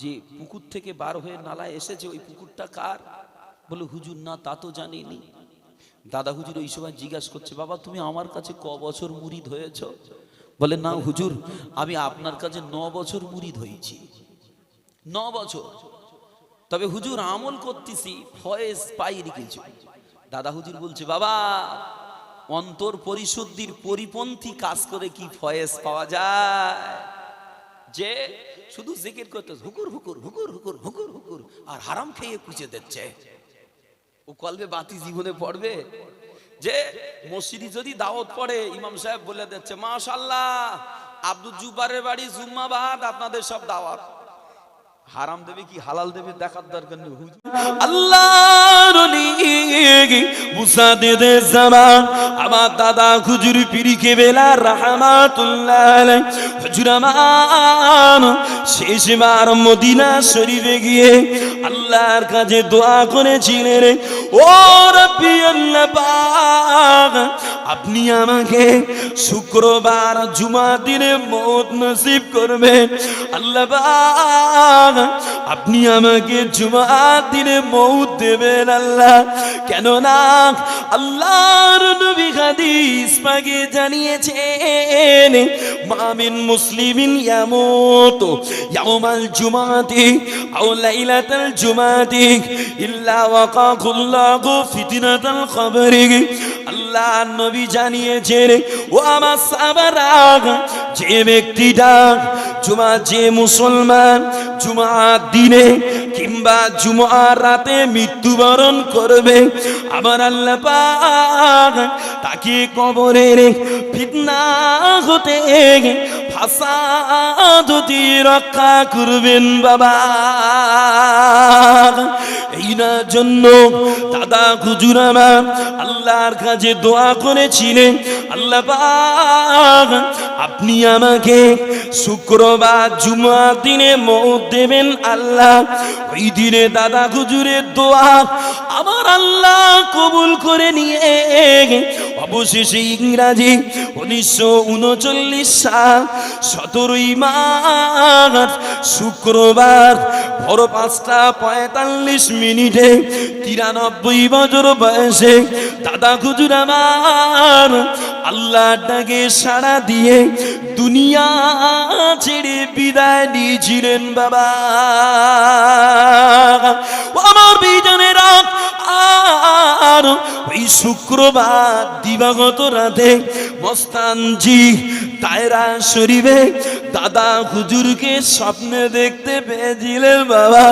যে পুকুর থেকে বার হয়ে নালায় এসেছে, ওই পুকুরটা কার? বলে, হুজুর না তা তো জানিনি। দাদা হুজুর ওই সময় জিজ্ঞাসা করছে, বাবা তুমি আমার কাছে ক বছর মুরিদ হয়েছ? বলে, না হুজুর আমি আপনার কাছে 9 বছর মুরিদ হয়েছি। 9 বছর। তবে হুজুর আমল করতেছি, ফয়েজ পাইনি কিছু। দাদা হুজুর বলছে, বাবা অন্তর পরিশুদ্ধির পরিপন্থী কাজ করে কি ফয়েজ পাওয়া যায়? যে শুধু জিকির করতে হুকুর হুকুর হুকুর হুকুর হুকুর হুকুর আর হারাম খেয়ে কুচে দিচ্ছে, ও কলবে বাতি জীবনে পড়বে? যে মসজিদে যদি দাওয়াত পড়ে, ইমাম সাহেব বলে দিচ্ছে, মাশাআল্লাহ আব্দুল জুবারের বাড়ি জুম্মাবাদ, আপনাদের সব দাওয়াত। হারাম দেবে কি হালাল দেবে দেখার দরকার নেই। আল্লাহর ওলি মুসা দে জামান আমার দাদা হুজুর পীর কেবলা রাহমাতুল্লাহ আলাইহি হুজুর আমার শেষবার মদিনা শরীফে গিয়ে আল্লাহর কাছে দোয়া করেছিলেন, ও রব্বি আল্লাহ পাক আপনি আমাকে শুক্রবার জুমার দিনে মওত নসিব করবেন। আল্লাহ পাক আপনি আমাকে জুমার দিনে মওত দেবেন আল্লাহ। কেন না আল্লাহর নবী হাদিস পাকে জানিয়েছেন, মামিন মুসলিমিন ইয়ামুতু ইয়াউমাল জুমাতি আও লাইলাতাল জুমাতি ইল্লা ওয়াকাকুল্লাহু ফিতনাতাল কবরি। আল্লাহ নবী জানিয়েছেন, ও আমার সাহাবারা, যে ব্যক্তিটা যে মুসলমান জুমার দিনে কিংবা জুমার রাতে মৃত্যুবরণ করবে, আমার আল্লাহ পাক তাকে কবরের ফিতনা হতে ফাসাদ হতে রক্ষা করবেন। বাবা এই না জন্য দাদা হুজুর আমার আল্লাহর কাছে দোয়া করেছিলেন, আল্লাহ পাক আপনি আমাকে শুক্রবার জুমার দিনে মওত দেবেন আল্লাহ। ওই দিনে দাদা হুজুরের দোয়া আমার আল্লাহ কবুল করে নিয়ে অবশেষে ইংরাজি 1939 সাল 17ই মার্চ শুক্রবার ভোর 5:45 93 বছর বয়সে দাদা হুজুর আমার আল্লাহর ডাকে সাড়া দিয়ে দুনিয়া ছেড়ে বিদায় নিয়েছিলেন। বাবা আমার বিজনেরা, আর ওই শুক্রবার দিবাগত রাতে মস্তানজি দায়রা শরীফে দাদা হুজুরকে স্বপ্নে দেখতে পেয়েছিলেন। বাবা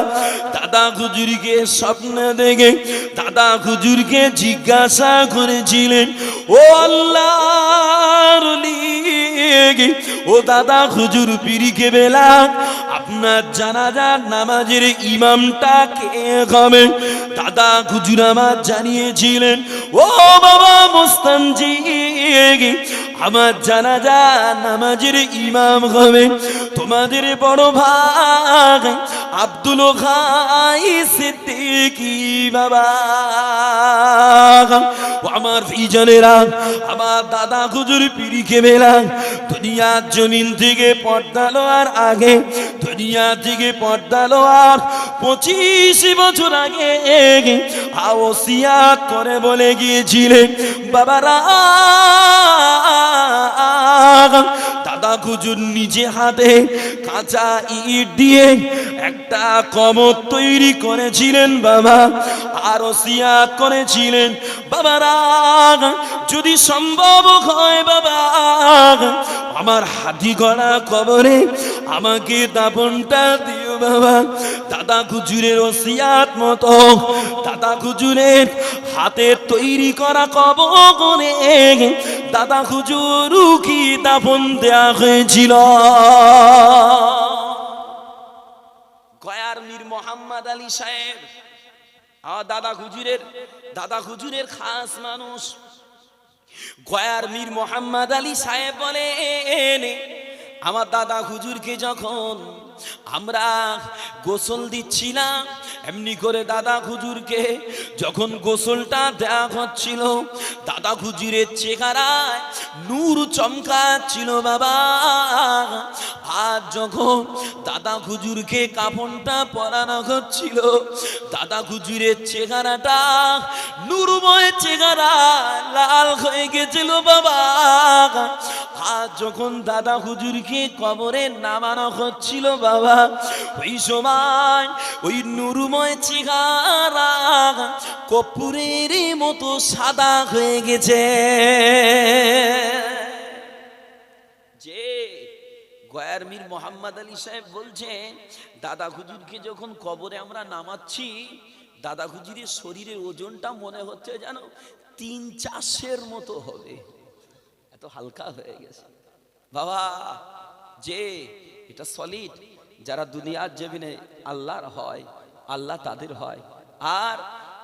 দাদা হুজুরকে স্বপ্নে দেখে দাদা হুজুরকে জিজ্ঞাসা করেছিলেন, ও আল্লাহর ওলি, ও দাদা হুজুর পীর কেবলা আপনার জানাজার নামাজের ইমামটা কে হবে? দাদা হুজুর আমার জানিয়েছিলেন, ও বাবা মুস্তানজি আমার জানাজা নামাজের ইমাম হবে তোমাদের বড় ভাই আব্দুল খাই সিদ্দিকী। বাবা আমার বিজনেরা, আমার দাদা হুজুর পীর কেবলা দুনিয়ার জমিন থেকে পর্দা লওয়ার আগে, দুনিয়া থেকে পর্দা লওয়ার 25 বছর আগে ওসিয়াত করে বলে গিয়েছিলেন, বাবারা দাদা হুজুর নিজে হাতে কাঁচা ইট দিয়ে একটা কবর তৈরি করেছিলেন বাবা, আর ওসিয়াত করেছিলেন, বাবারা যদি সম্ভব হয় বাবা আমার হাতি গড়া কবরে আমাকে দাফনটা দিও বাবা দাদা হুজুরের ওসিয়াত মতো দাদা হুজুরের হাতে তৈরি করা কবরে দাদা হুজুর কি দাফন দেয়া হয়েছিল। গয়ার মীর মোহাম্মদ আলী সাহেব দাদা হুজুরের খাস মানুষ। গয়ার মীর মোহাম্মদ আলী সাহেব বলেন আমার দাদা হুজুরকে যখন আমরা গোসল দিচ্ছিলাম এমনি করে দাদা হুজুরকে যখন গোসলটা দেয়া হচ্ছিল দাদা হুজুরের চেহারায় নূর চমকাচ্ছিল বাবা। আর যখন দাদা হুজুরকে কাফনটা পরানো হচ্ছিল দাদা হুজুরের চেহারাটা নূরময় চেহারা লাল হয়ে গেছিল বাবা। আর যখন দাদা হুজুরকে কবরে নামানো হচ্ছিল বাবা ওই সময় ওই নূরময় চেহারা কর্পূরের মতো সাদা হয়ে গেছে। যে গয়ার মীর মোহাম্মদ আলী সাহেব বলছেন দাদা হুজুরকে যখন কবরে আমরা নামাচ্ছি দাদা হুজুরের শরীরের ওজনটা মনে হচ্ছে যেন 3-4 মতো হবে, এত হালকা হয়ে গেছে বাবা। যে এটা সলিড, যারা দুনিয়ার জমিনে আল্লাহর হয় আল্লাহ তাদের হয়। আর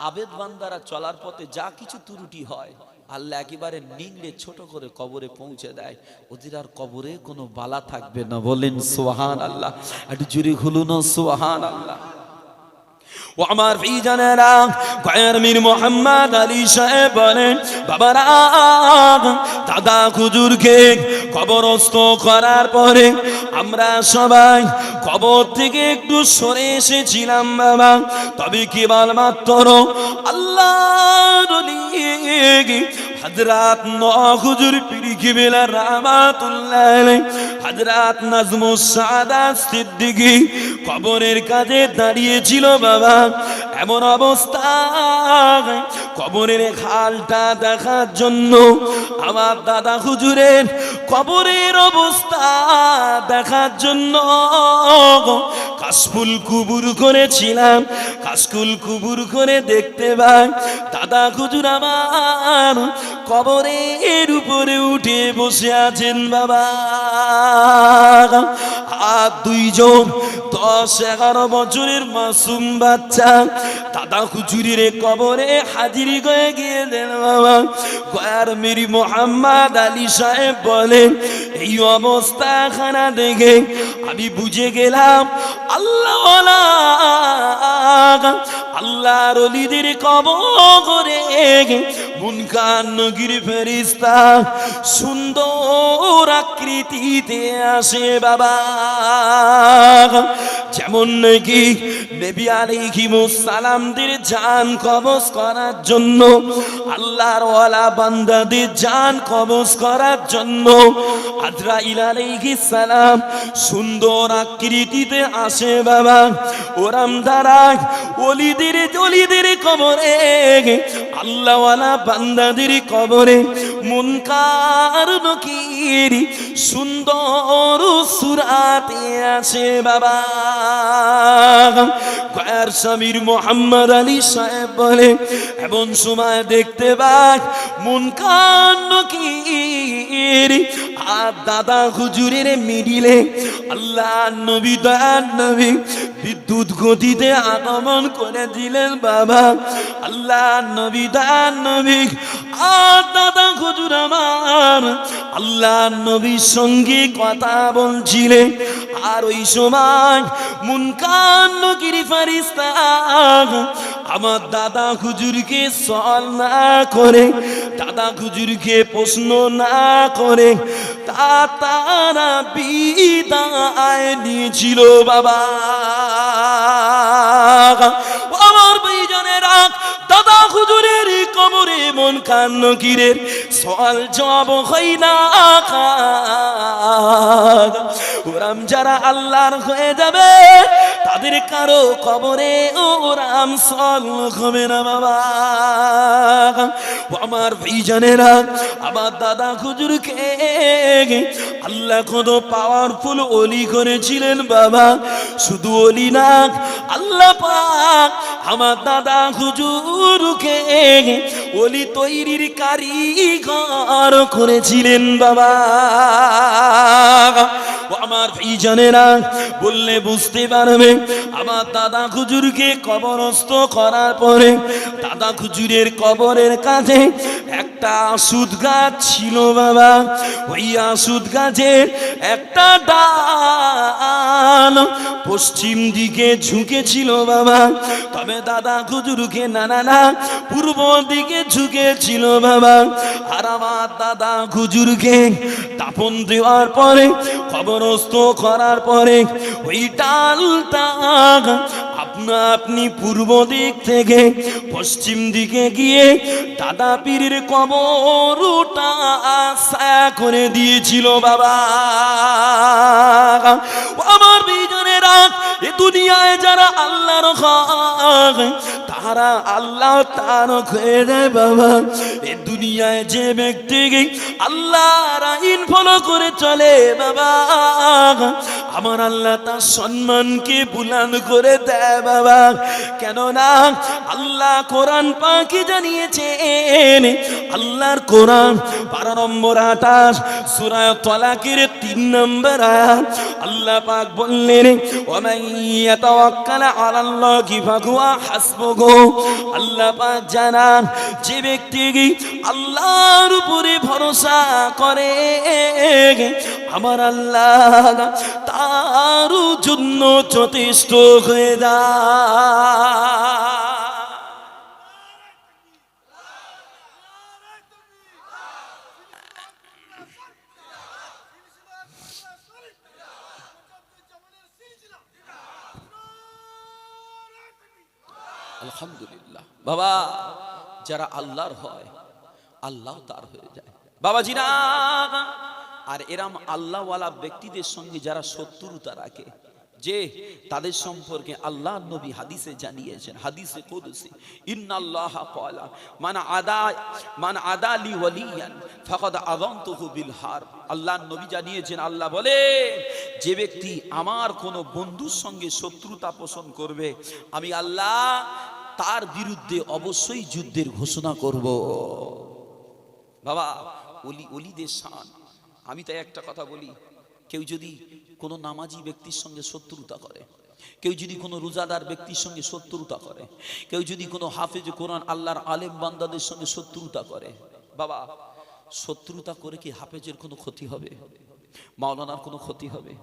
আবেদ বান্দারা চলার পথে যা কিছু ত্রুটি হয় আল্লাহ একেবারে নিংড়ে ছোট করে কবরে পৌঁছে দেয়, ওদের আর কবরে কোনো বালা থাকবে না। বলেন সুবহানাল্লাহ, একটু জোরে বলুন সুবহানাল্লাহ। ও আমার ভাইজানেরা গয়ার মীর মোহাম্মদ আলী সাহেব বলেন বাবারা দাদা হুজুরকে কবরস্থ করার পরে আমরা সবাই কবর থেকে একটু সরে এসেছিলাম বাবা। তবে কেবলমাত্র আল্লাহর ওলি হযরত হুজুর পীর কিবলা রাহমাতুল্লাহ আলাইহি হযরত নাজমুস সাদাত সিদ্দিকী কবরের কাছে দাঁড়িয়েছিল বাবা। এমন অবস্থা কবরের হালটা দেখার জন্য আমার দাদা হুজুরের কবরের অবস্থা দেখার জন্য কাশফুল কুবুর করেছিলাম। কাশফুল কুবুর করে দেখতে পাই দাদা হুজুর আমার কবরের উপরে উঠে বসে আছেন বাবা। আর দুইজন 10-11 বছরের মাসুম বাচ্চা দাদা হুজুরের কবরে হাজির হয়ে গিয়েছেন বাবা। গয়ার মীর মোহাম্মদ আলী সাহেব বলেন এই অবস্থা খানা দেখে আমি বুঝে গেলাম আল্লাহওয়ালা আল্লাহর ওলিদের কবরে মুনকার নকির ফেরেশতা সুন্দর আকৃতিতে আসে বাবা। যেমন নাকি নবী আলাইহিস সালামদের জান কবজ করার জন্য আল্লাহর ওয়ালা বান্দাদের জান কবজ করার জন্য আজরাইল আলাইহিস সালাম সুন্দর আকৃতিতে আসে বাবা। ওরাম দ্বারা ওলিদের কবরে আল্লাহ ওয়ালা বান্দাদের কবরে মুনকার নকির সুন্দর সূরাতে আসে বাবা। গয়ার স্বামীর মোহাম্মদ আলী সাহেব বলে এমন সময় দেখতে পাই মুনকার নকির আর দাদা হুজুরের মিডিলে আল্লাহ নবী দয়ার নবী বিদ্যুৎ গতিতে আগমন করে দিলেন বাবা। আল্লাহ নবী দয়ার নবী আর দাদা হুজুর আমার আল্লাহ নবীর সঙ্গে কথা বলছিলেন। আর ওই সময় মুনকার নকির ফেরেশতা আমার দাদা হুজুরকে সওয়াল না করে দাদা হুজুরকে প্রশ্ন না করে তারা বিদায় নিয়েছিল বাবা। আমার ভাইজানেরা দাদা হুজুরের কবরে মুনকার নকিরের সওয়াল জবাব হয় না। ওরাম যারা আল্লাহর হয়ে যাবে তাদের কারো কবরে ওরাম সওয়াল হবে না বাবা। আমার ভাইজানেরা আমার দাদা হুজুরকে আল্লাহ কত পাওয়ারফুল ওলি করেছিলেন বাবা। শুধু ওলি না, আল্লাহ পাক আমার দাদা হুজুরকে ওলি তৈরির কারিগর করেছিলেন বাবা। আমার ভাইজানেরা বললে বুঝতে পারবে, আমার দাদা হুজুরকে কবরস্থ করার পরে দাদা হুজুরের কবরের কাছে একটা আসুদ গাছ ছিল বাবা। ওই আসুদ গাছের একটা ডাল পশ্চিম দিকে ঝুঁকে ছিল বাবা। তবে দাদা হুজুরকে না পূর্ব দিকে ঝুঁকে ছিল বাবা। আর আমার দাদা হুজুরকে দাফন দেওয়ার পরে কবরস্থ করার পরে ওই ডালটা আপনি পূর্ব দিক থেকে পশ্চিম দিকে গিয়ে দাদা পীরের কবরটা ছায়া করে দিয়েছিল বাবা। আমার বিজনেরা এ দুনিয়ায় যারা আল্লাহর হক তারা আল্লাহ তার হয়ে যায় বাবা। এ দুনিয়ায় যে ব্যক্তিকে আল্লাহর আইন ফলো করে চলে বাবা, আমার আল্লাহ তার সম্মানকে বুলন্দ করে দেয় বাবা। কেননা আল্লাহ কোরআন পাকে জানিয়েছেন, আল্লাহর কোরআন 12 নম্বর 28 সূরা তালাকের 3 নম্বর আয়াত আল্লাহ পাক বললেন, ওয়া মান ইয়াতাওয়াক্কাল আলাল্লাহি ফাহুয়া হাসবুহু। আল্লাহ পাক জানান, যে ব্যক্তি আল্লাহর উপরে ভরসা করে আমার আল্লাহ তার জন্য যথেষ্ট হয়ে যায়। আলহামদুলিল্লাহ বাবা, যারা আল্লাহর হয় আল্লাহ তার হয়ে যায় বাবাজিরা। আর এরম আল্লাহওয়ালা ব্যক্তিদের সঙ্গে যারা শত্রুতা রাখে, যে তাদের সম্পর্কে আল্লাহ নবী হাদিসে জানিয়েছেন, হাদিসে কুদসি, ইন্নাল্লাহা ক্বালা মান আদা লি ওয়ালিয়ান ফাকাদ আযানতুহু বিল হারব। আল্লাহ নবী জানিয়েছেন, আল্লাহ বলে, যে ব্যক্তি আমার কোন বন্ধুর সঙ্গে শত্রুতা পোষণ করবে, আমি আল্লাহ তার বিরুদ্ধে অবশ্যই যুদ্ধের ঘোষণা করব। বাবা, ওলিদের শান। আমি তাই একটা কথা বলি, কেউ যদি কোনো নামাজি ব্যক্তির সঙ্গে শত্রুতা করে, কেউ যদি কোনো রোজাদার ব্যক্তির সঙ্গে শত্রুতা করে, কেউ যদি কোনো হাফেজ কোরআন আল্লাহর আলেম বান্দাদের সঙ্গে শত্রুতা করে, বাবা শত্রুতা করে কি হাফেজের কোনো ক্ষতি হবে? মাওলানার কোনো ক্ষতি হবে?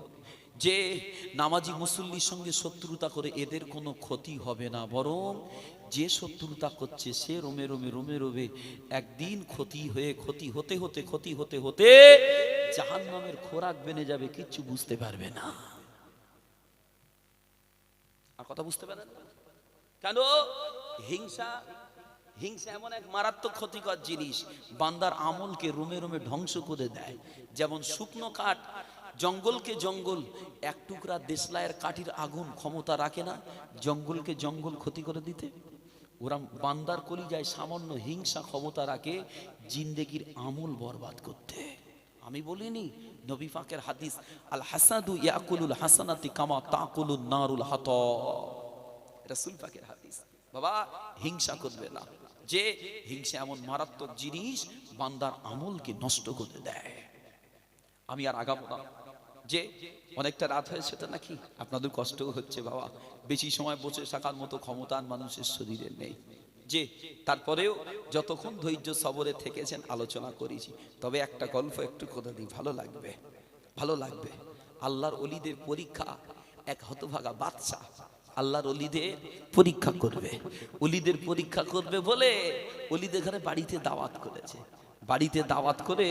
যে নামাজি মুসল্লির সঙ্গে শত্রুতা করে এদের কোনো ক্ষতি হবে না, বরং যে শত্রুতা করছে সে রোমে রোমে একদিন ক্ষতি হতে হতে জাহান্নামের খোরাক বেনে যাবে, কিচ্ছু বুঝতে পারবে না। আর কথা বুঝতে পারেন না কেন? হিংসা এমন এক মারাত্মক ক্ষতিকর জিনিস, বান্দার আমলকে রোমে ধ্বংস করে দেয়। যেমন শুকনো কাঠ, জঙ্গলকে জঙ্গল, এক টুকরা দেশলাইয়ের কাঠির আগুন ক্ষমতা রাখে না জঙ্গলকে জঙ্গল ক্ষতি করে দিতে। ওরা বান্দার কলিজায় সামান্য হিংসা ক্ষমতা রাখে জিন্দেগির আমল বরবাদ করতে। আমি বলিনি, নবী পাকের হাদিস, আল হাসাদু ইয়াকুলুল হাসানাতি কামা তাকুলুন নারুল হাতাব, রাসূল পাকের হাদিস। বাবা হিংসা করবে না, যে হিংসা এমন মারাত্মক জিনিস বান্দার আমলকে নষ্ট করে দেয়। আমি আর আগাবো না, যে অনেকটা রাত হয়েছে তো নাকি, আপনাদের কষ্টও হচ্ছে বাবা, বেশি সময় বসে থাকার মতো ক্ষমতার মানুষের শরীরে নেই। যে তারপরেও যতক্ষণ ধৈর্য সবরে থেকেছেন আলোচনা করেছি। তবে একটা গল্প একটু কথা দিই, ভালো লাগবে। আল্লাহর ওলিদের পরীক্ষা, এক হতভাগা বাদশা আল্লাহর ওলিদের পরীক্ষা করবে। ওলিদের পরীক্ষা করবে বলে ওলিদের ঘরে বাড়িতে দাওয়াত করেছে। বাড়িতে দাওয়াত করে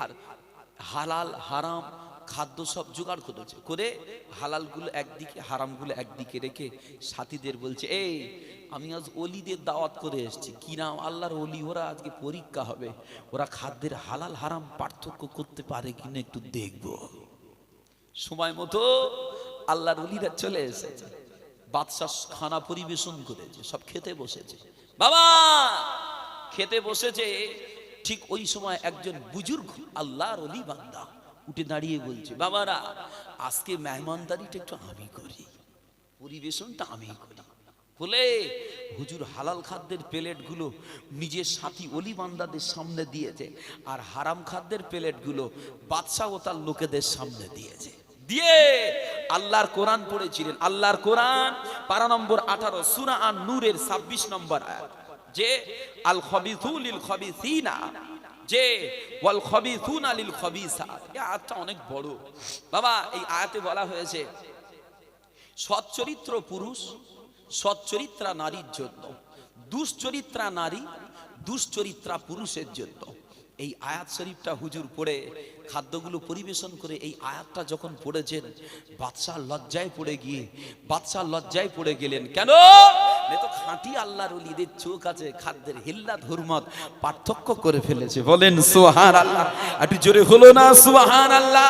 আর হালাল হারাম খাদ্য সব জোগাড় করেছে, করে হালালগুলো একদিকে হারামগুলো একদিকে রেখে সাথীদের বলছে, এই আমি আজ ওলিদের দাওয়াত করে এসেছি, কি নাম আল্লাহর ওলি, ওরা আজকে পরীক্ষা হবে, ওরা খাদ্যের হালাল হারাম পার্থক্য করতে পারে কিনা একটু দেখবো। সময় মতো আল্লাহর ওলিরা চলে এসেছে, বাদশা খানা পরিবেশন করেছে, সব খেতে বসেছে। বাবা খেতে বসেছে, ঠিক ওই সময় একজন বুজুর্গ আল্লাহর ওলি বান্দা উঠে দাঁড়িয়ে বলছে, বাবারা আজকে মেহমানদারিটা একটু আমি করি, পরিবেশনটা আমি করি। বলে হুজুর হালাল খাদ্যের প্লেটগুলো নিজের সাথী অলি বান্দাদের সামনে দিয়েছে, আর হারাম খাদ্যের প্লেটগুলো বাদশাহ ও তার লোকেদের সামনে দিয়েছে। দিয়ে আল্লাহর কোরআন পড়েছিলেন। আল্লাহর কোরআন পারা নম্বর 18 সূরা আন-নূরের 26 নম্বর আয়াত, যে আল খাবিসু লিল খাবিসিনা, যে ওয়াল খাবিসুনা লিল খাবিসাত। এই আয়াতটা অনেক বড় বাবা। এই আয়াতে বলা হয়েছে সচ্চরিত্র পুরুষ সচ্চরিত্রা নারীর জন্য, দুশ্চরিত্রা নারী দুশ্চরিত্রা পুরুষের জন্য। এই আয়াত শরীফটা হুজুর পড়ে খাদ্যগুলো পরিবেশন করে এই আয়াতটা যখন পড়েছেন, বাদশাহ লজ্জায় পড়ে গেলেন। কেন? তো খাঁটি আল্লাহর ওলিদের চোখ আছে, খাদ্যের হিল্লাত হুরমত পার্থক্য করে ফেলেছে। বলেন সুবহানাল্লাহ। একটু জোরে হলো না সুবহানাল্লাহ।